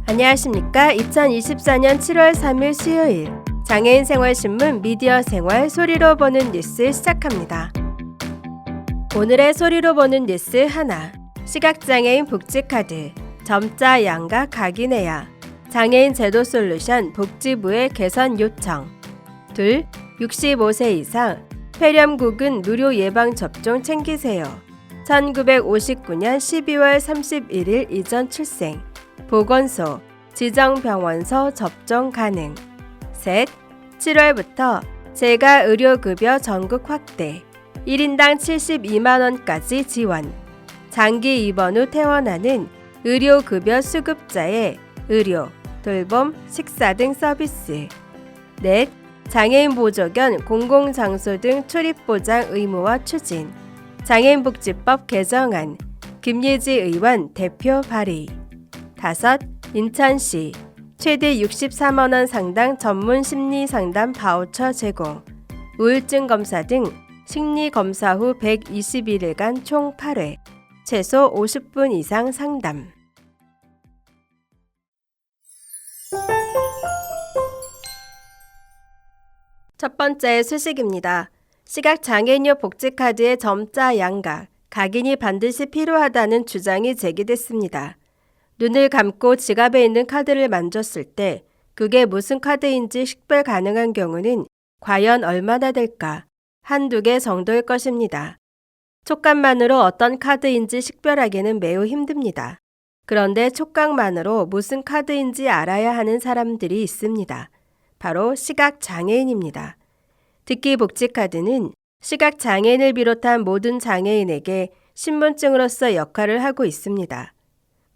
안녕하십니까. 2024년 7월 3일 수요일 장애인 생활신문 미디어 생활 소리로 보는 뉴스 시작합니다. 오늘의 소리로 보는 뉴스 하나, 시각장애인 복지카드, 점자 양각 각인해야, 장애인 제도 솔루션 복지부의 개선 요청. 둘, 65세 이상 폐렴국은 무료 예방접종 챙기세요. 1959년 12월 31일 이전 출생, 보건소, 지정병원서 접종 가능. 셋, 7월부터 재가 의료급여 전국 확대, 1인당 72만원까지 지원. 장기 입원 후 퇴원하는 의료급여 수급자의 의료, 돌봄, 식사 등 서비스. 넷, 장애인 보조견 공공장소 등 출입보장 의무화 추진. 장애인복지법 개정안, 김예지 의원 대표 발의. 다섯, 인천시 최대 63만원 상당 전문 심리상담 바우처 제공. 우울증 검사 등 심리검사 후 121일간 총 8회, 최소 50분 이상 상담. 첫 번째 소식입니다. 시각장애인용 복지카드의 점자 양각, 각인이 반드시 필요하다는 주장이 제기됐습니다. 눈을 감고 지갑에 있는 카드를 만졌을 때 그게 무슨 카드인지 식별 가능한 경우는 과연 얼마나 될까? 한두 개 정도일 것입니다. 촉감만으로 어떤 카드인지 식별하기는 매우 힘듭니다. 그런데 촉각만으로 무슨 카드인지 알아야 하는 사람들이 있습니다. 바로 시각장애인입니다. 특히 복지카드는 시각장애인을 비롯한 모든 장애인에게 신분증으로서 역할을 하고 있습니다.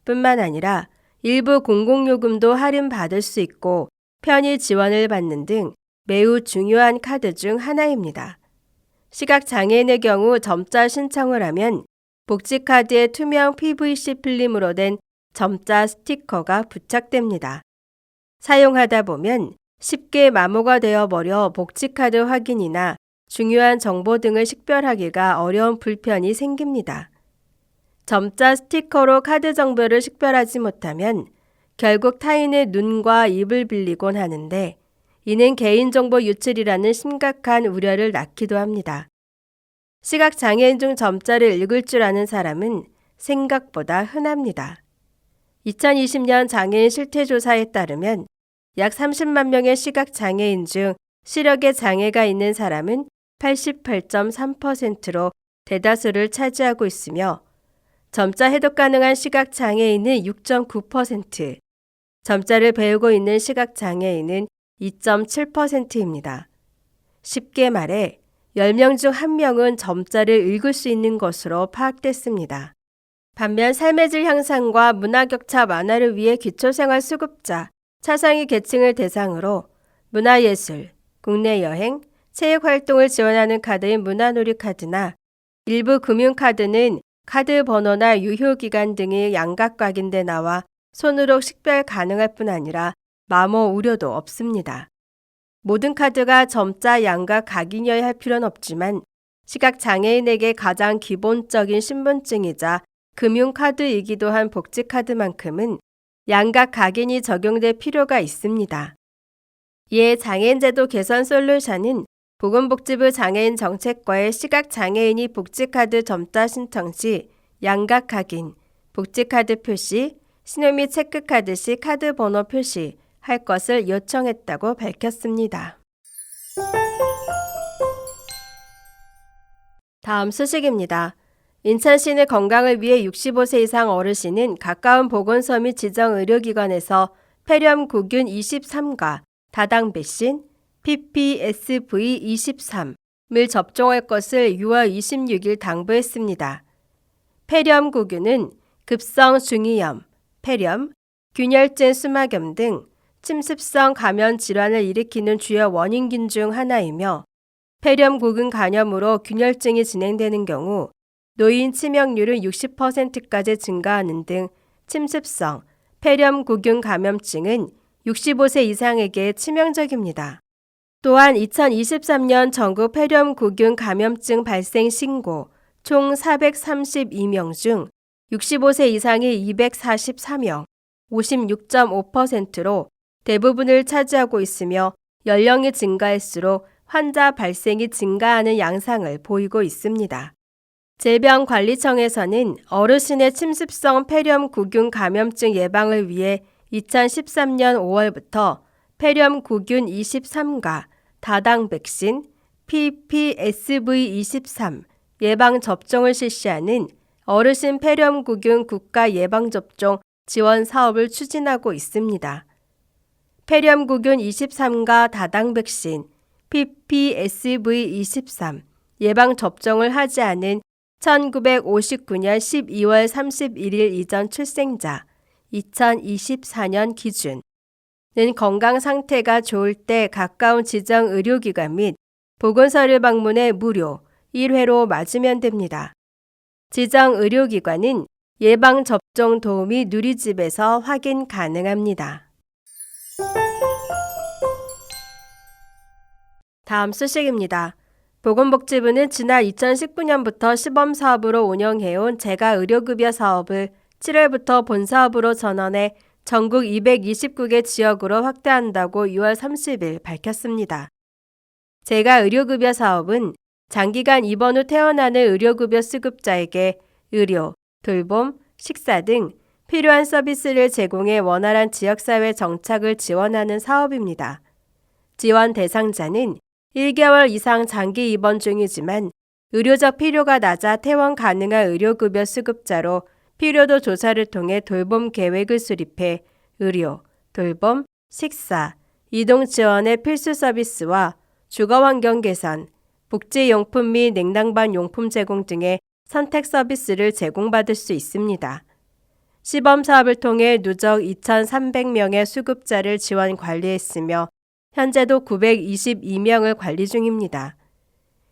뿐만 아니라 일부 공공요금도 할인받을 수 있고 편의 지원을 받는 등 매우 중요한 카드 중 하나입니다. 시각장애인의 경우 점자 신청을 하면 복지카드에 투명 PVC 필름으로 된 점자 스티커가 부착됩니다. 사용하다 보면 쉽게 마모가 되어버려 복지카드 확인이나 중요한 정보 등을 식별하기가 어려운 불편이 생깁니다. 점자 스티커로 카드 정보를 식별하지 못하면 결국 타인의 눈과 입을 빌리곤 하는데 이는 개인정보 유출이라는 심각한 우려를 낳기도 합니다. 시각장애인 중 점자를 읽을 줄 아는 사람은 생각보다 흔합니다. 2020년 장애인 실태조사에 따르면 약 30만 명의 시각장애인 중 시력에 장애가 있는 사람은 88.3%로 대다수를 차지하고 있으며 점자 해독 가능한 시각장애인은 6.9%, 점자를 배우고 있는 시각장애인은 2.7%입니다. 쉽게 말해 10명 중 1명은 점자를 읽을 수 있는 것으로 파악됐습니다. 반면 삶의 질 향상과 문화격차 완화를 위해 기초생활수급자, 차상위 계층을 대상으로 문화예술, 국내 여행, 체육활동을 지원하는 카드인 문화놀이카드나 일부 금융카드는 카드 번호나 유효기간 등이 양각 각인돼 나와 손으로 식별 가능할 뿐 아니라 마모 우려도 없습니다. 모든 카드가 점자 양각 각인이어야 할 필요는 없지만 시각장애인에게 가장 기본적인 신분증이자 금융카드이기도 한 복지카드만큼은 양각 각인이 적용될 필요가 있습니다. 이에 장애인제도 개선 솔루션은 보건복지부 장애인 정책과의 시각장애인이 복지카드 점자 신청 시 양각 각인, 복지카드 표시, 신용 및 체크카드 시 카드 번호 표시 할 것을 요청했다고 밝혔습니다. 다음 소식입니다. 인천시는 건강을 위해 65세 이상 어르신은 가까운 보건소 및 지정의료기관에서 폐렴구균 23과 다당 백신 PPSV23을 접종할 것을 6월 26일 당부했습니다. 폐렴구균은 급성 중이염, 폐렴, 균열증 수막염 등 침습성 감염 질환을 일으키는 주요 원인균 중 하나이며 폐렴구균 감염으로 균열증이 진행되는 경우 노인 치명률은 60%까지 증가하는 등 침습성 폐렴구균 감염증은 65세 이상에게 치명적입니다. 또한 2023년 전국 폐렴구균 감염증 발생 신고 총 432명 중 65세 이상이 244명, 56.5%로 대부분을 차지하고 있으며 연령이 증가할수록 환자 발생이 증가하는 양상을 보이고 있습니다. 질병관리청에서는 어르신의 침습성 폐렴구균 감염증 예방을 위해 2013년 5월부터 폐렴구균 23가 다당 백신 PPSV23 예방접종을 실시하는 어르신 폐렴구균 국가 예방접종 지원 사업을 추진하고 있습니다. 폐렴구균 23가 다당 백신 PPSV23 예방접종을 하지 않은 1959년 12월 31일 이전 출생자 2024년 기준은 건강 상태가 좋을 때 가까운 지정 의료기관 및 보건소를 방문해 무료 1회로 맞으면 됩니다. 지정 의료기관은 예방접종 도우미 누리집에서 확인 가능합니다. 다음 소식입니다. 보건복지부는 지난 2019년부터 시범사업으로 운영해온 재가의료급여 사업을 7월부터 본사업으로 전환해 전국 229개 지역으로 확대한다고 6월 30일 밝혔습니다. 재가의료급여 사업은 장기간 입원 후 퇴원하는 의료급여 수급자에게 의료, 돌봄, 식사 등 필요한 서비스를 제공해 원활한 지역사회 정착을 지원하는 사업입니다. 지원 대상자는 1개월 이상 장기 입원 중이지만 의료적 필요가 낮아 퇴원 가능한 의료급여 수급자로 필요도 조사를 통해 돌봄 계획을 수립해 의료, 돌봄, 식사, 이동 지원의 필수 서비스와 주거환경 개선, 복지용품 및 냉난방 용품 제공 등의 선택 서비스를 제공받을 수 있습니다. 시범사업을 통해 누적 2,300명의 수급자를 지원 관리했으며 현재도 922명을 관리 중입니다.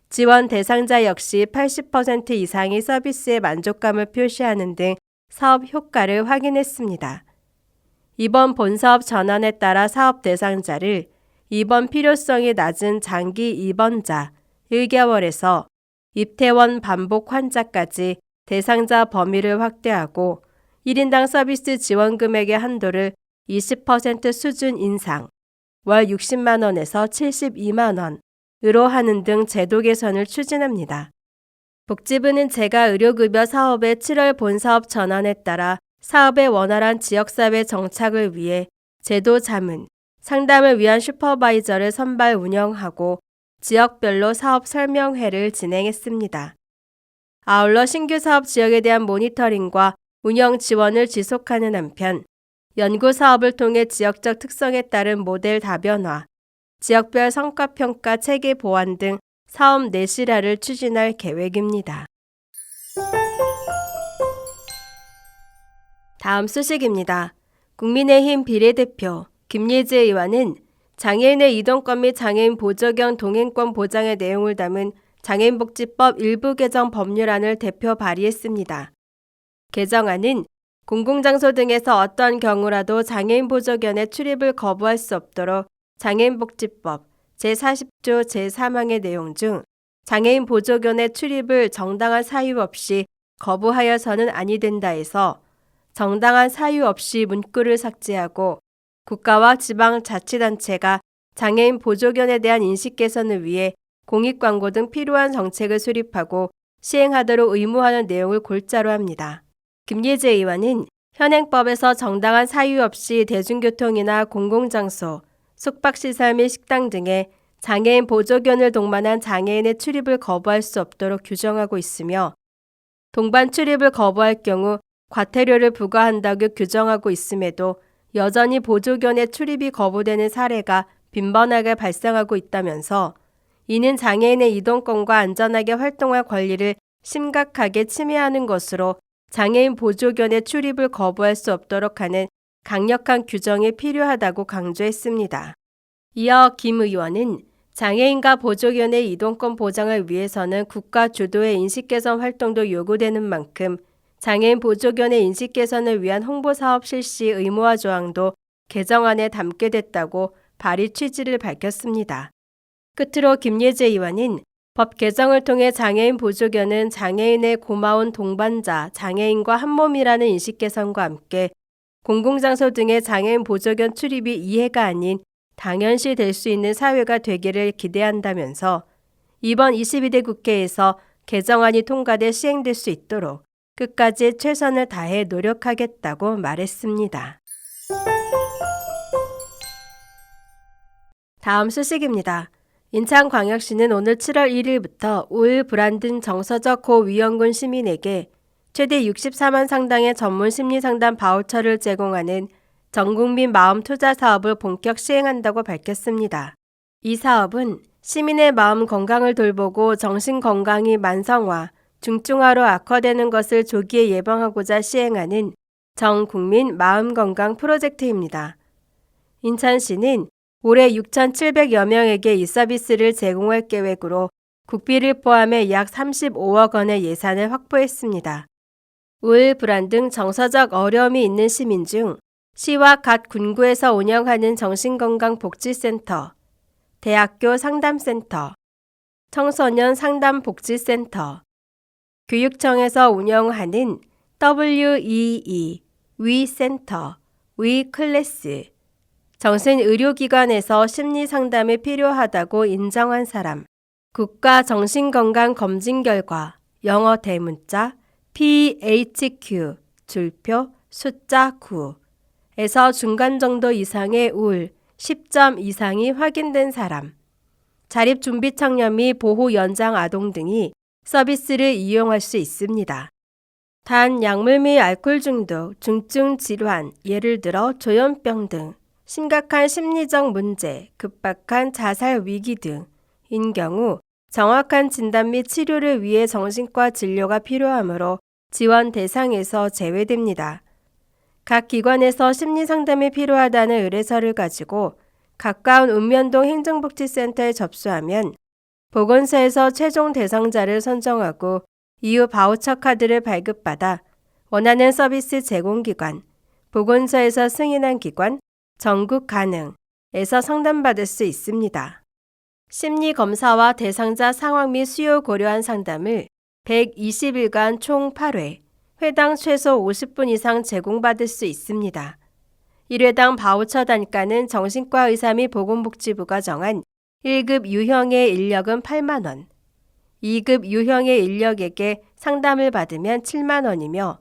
지원 대상자 역시 80% 이상이 서비스에 만족감을 표시하는 등 사업 효과를 확인했습니다. 이번 본사업 전환에 따라 사업 대상자를 입원 필요성이 낮은 장기 입원자 1개월에서 입퇴원 반복 환자까지 대상자 범위를 확대하고 1인당 서비스 지원 금액의 한도를 20% 수준 인상, 월 60만 원에서 72만 원으로 하는 등 제도 개선을 추진합니다. 복지부는 재가의료급여 사업의 7월 본사업 전환에 따라 사업의 원활한 지역사회 정착을 위해 제도 자문, 상담을 위한 슈퍼바이저를 선발 운영하고 지역별로 사업 설명회를 진행했습니다. 아울러 신규 사업 지역에 대한 모니터링과 운영 지원을 지속하는 한편 연구 사업을 통해 지역적 특성에 따른 모델 다변화, 지역별 성과평가 체계 보완 등 사업 내실화를 추진할 계획입니다. 다음 소식입니다. 국민의힘 비례대표 김예지 의원은 장애인의 이동권 및 장애인 보조경 동행권 보장의 내용을 담은 장애인복지법 일부 개정 법률안을 대표 발의했습니다. 개정안은 공공장소 등에서 어떤 경우라도 장애인 보조견의 출입을 거부할 수 없도록 장애인복지법 제40조 제3항의 내용 중 장애인 보조견의 출입을 정당한 사유 없이 거부하여서는 아니 된다에서 정당한 사유 없이 문구를 삭제하고 국가와 지방자치단체가 장애인 보조견에 대한 인식 개선을 위해 공익광고 등 필요한 정책을 수립하고 시행하도록 의무하는 내용을 골자로 합니다. 김예지 의원은 현행법에서 정당한 사유 없이 대중교통이나 공공장소, 숙박시설 및 식당 등에 장애인 보조견을 동반한 장애인의 출입을 거부할 수 없도록 규정하고 있으며 동반 출입을 거부할 경우 과태료를 부과한다고 규정하고 있음에도 여전히 보조견의 출입이 거부되는 사례가 빈번하게 발생하고 있다면서 이는 장애인의 이동권과 안전하게 활동할 권리를 심각하게 침해하는 것으로 장애인 보조견의 출입을 거부할 수 없도록 하는 강력한 규정이 필요하다고 강조했습니다. 이어 김 의원은 장애인과 보조견의 이동권 보장을 위해서는 국가 주도의 인식 개선 활동도 요구되는 만큼 장애인 보조견의 인식 개선을 위한 홍보사업 실시 의무화 조항도 개정안에 담게 됐다고 발의 취지를 밝혔습니다. 끝으로 김예지 의원은 법 개정을 통해 장애인 보조견은 장애인의 고마운 동반자, 장애인과 한몸이라는 인식 개선과 함께 공공장소 등의 장애인 보조견 출입이 이해가 아닌 당연시 될 수 있는 사회가 되기를 기대한다면서 이번 22대 국회에서 개정안이 통과돼 시행될 수 있도록 끝까지 최선을 다해 노력하겠다고 말했습니다. 다음 소식입니다. 인천광역시는 오늘 7월 1일부터 우울 불안 정서적 고위험군 시민에게 최대 64만 상당의 전문 심리상담 바우처를 제공하는 전국민 마음 투자 사업을 본격 시행한다고 밝혔습니다. 이 사업은 시민의 마음 건강을 돌보고 정신 건강이 만성화, 중증화로 악화되는 것을 조기에 예방하고자 시행하는 전 국민 마음 건강 프로젝트입니다. 인천시는 올해 6,700여 명에게 이 서비스를 제공할 계획으로 국비를 포함해 약 35억 원의 예산을 확보했습니다. 우울, 불안 등 정서적 어려움이 있는 시민 중 시와 각 군구에서 운영하는 정신건강복지센터, 대학교 상담센터, 청소년 상담복지센터, 교육청에서 운영하는 WEE, 위센터, 위클래스, 정신의료기관에서 심리상담이 필요하다고 인정한 사람, 국가정신건강검진 결과, 영어 대문자 PHQ, 줄표 숫자 9에서 중간 정도 이상의 우울 10점 이상이 확인된 사람, 자립준비청년 및 보호 연장 아동 등이 서비스를 이용할 수 있습니다. 단 약물 및 알코올 중독, 중증 질환, 예를 들어 조현병 등 심각한 심리적 문제, 급박한 자살 위기 등인 경우 정확한 진단 및 치료를 위해 정신과 진료가 필요하므로 지원 대상에서 제외됩니다. 각 기관에서 심리상담이 필요하다는 의뢰서를 가지고 가까운 읍면동 행정복지센터에 접수하면 보건소에서 최종 대상자를 선정하고 이후 바우처 카드를 발급받아 원하는 서비스 제공기관, 보건소에서 승인한 기관, 전국 가능에서 상담받을 수 있습니다. 심리검사와 대상자 상황 및 수요 고려한 상담을 120일간 총 8회, 회당 최소 50분 이상 제공받을 수 있습니다. 1회당 바우처 단가는 정신과 의사 및 보건복지부가 정한 1급 유형의 인력은 8만 원, 2급 유형의 인력에게 상담을 받으면 7만 원이며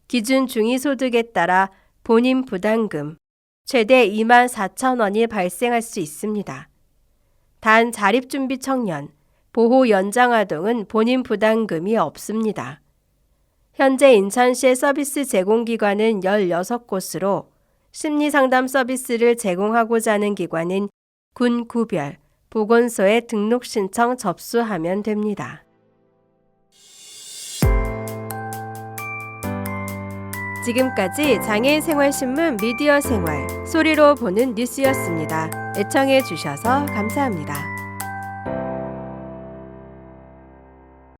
기준 중위소득에 따라 본인 부담금 최대 2만 4천 원이 발생할 수 있습니다. 단 자립준비 청년, 보호 연장 아동은 본인 부담금이 없습니다. 현재 인천시의 서비스 제공기관은 16곳으로 심리상담 서비스를 제공하고자 하는 기관은 군구별, 보건소에 등록 신청 접수하면 됩니다. 지금까지 장애인생활신문 미디어생활 소리로 보는 뉴스였습니다. 애청해 주셔서 감사합니다.